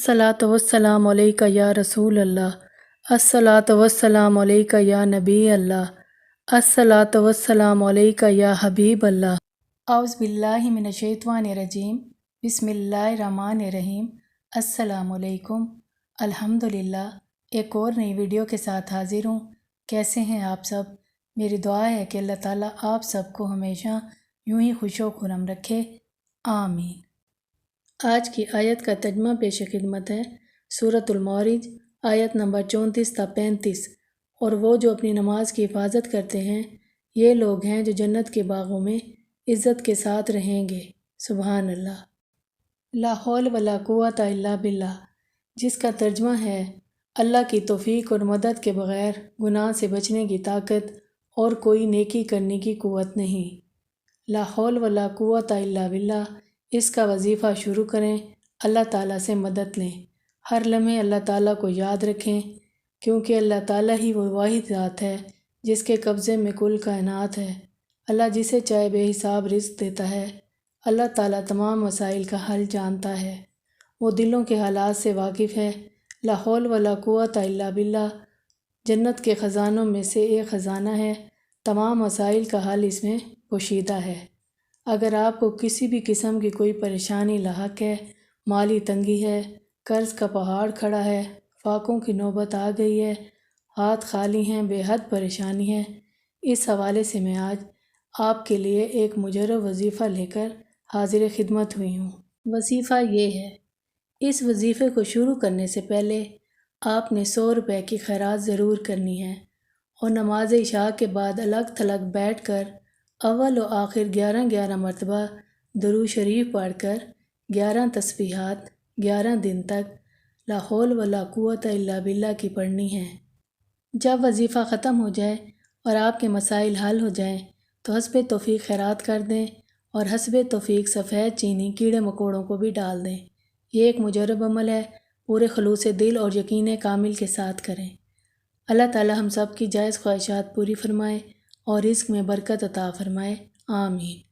अस्सलातु वस्सलामु अलैका या रसूल अल्लाह। अस्सलातु वस्सलामु अलैका या नबी अल्लाह। अस्सलातु वस्सलामु अलैका या हबीब अल्लाह। औज़ु बिल्लाहि मिनश शैतानिर रजीम। बिस्मिल्लाहिर रहमानिर रहीम। अस्सलामु अलैकुम। अल्हम्दुलिल्लाह एक और नई वीडियो के साथ हाजिर हूँ। कैसे हैं आप सब? मेरी दुआ है कि अल्लाह ताला आप सबको हमेशा यूं ही खुशो खुरम रखे, आमीन। आज की आयत का तर्जुमा पेश खिदमत है। सूरतुल मारिज आयत नंबर 34 ता 35। और वो जो अपनी नमाज की हिफाजत करते हैं ये लोग हैं जो जन्नत के बागों में इज़्ज़त के साथ रहेंगे। सुबहान अल्लाह। ला हौल वला कुव्वता इल्ला बिल्लाह, जिसका तर्जुमा है अल्लाह की तौफीक और मदद के बग़ैर गुनाह से बचने की ताकत और कोई नेकी करने की कुव्वत नहीं। ला हौल वला कुव्वता इल्ला बिल्लाह, इसका वजीफ़ा शुरू करें, अल्लाह ताला से मदद लें। हर लम्हे अल्लाह ताला को याद रखें, क्योंकि अल्लाह ताला ही वो वाहिद ज़ात है जिसके कब्ज़े में कुल कायनात है। अल्लाह जिसे चाहे बेहिसाब रिज़्क़ देता है। अल्लाह ताला तमाम मसाइल का हल जानता है। वो दिलों के हालात से वाकिफ़ है। ला हौल वला कुव्वता इल्ला बिल्लाह जन्नत के ख़जानों में से एक ख़जाना है। तमाम मसाइल का हल इसमें पोशीदा है। अगर आपको किसी भी किस्म की कोई परेशानी लाहक है, माली तंगी है, कर्ज़ का पहाड़ खड़ा है, फाकों की नौबत आ गई है, हाथ खाली हैं, बेहद परेशानी है, इस हवाले से मैं आज आपके लिए एक मुजर्रब वजीफ़ा लेकर हाजिर खिदमत हुई हूँ। वजीफ़ा ये है, इस वजीफ़े को शुरू करने से पहले आपने 100 रुपये की खैरात ज़रूर करनी है और नमाज इशा के बाद अलग थलग बैठ कर अव्वल व आखिर 11-11 मरतबा दुरूद शरीफ पढ़कर 11 तस्बीहात 11 दिन तक ला हौल वला कुव्वता इल्ला बिल्लाह की पढ़नी है। जब वजीफ़ा ख़त्म हो जाए और आपके मसाइल हल हो जाएं तो हस्बे तौफीक खैरात कर दें और हस्बे तौफीक सफ़ेद चीनी कीड़े मकोड़ों को भी डाल दें। ये एक मुजर्रब अमल है, पूरे खलूस दिल और यकीन कामिल के साथ करें। अल्लाह ताला हम सब की जायज़ ख्वाहिशात पूरी फरमाए और रिज़्क़ में बरकत अता फरमाए, आमीन।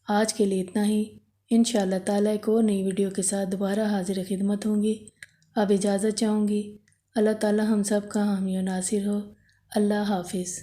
आज के लिए इतना ही। इंशाअल्लाह ताला एक और नई वीडियो के साथ दोबारा हाजिर खिदमत होंगी। अब इजाज़त चाहूँगी। अल्लाह ताला हम सब का हामी और नासिर हो। अल्लाह हाफिज़।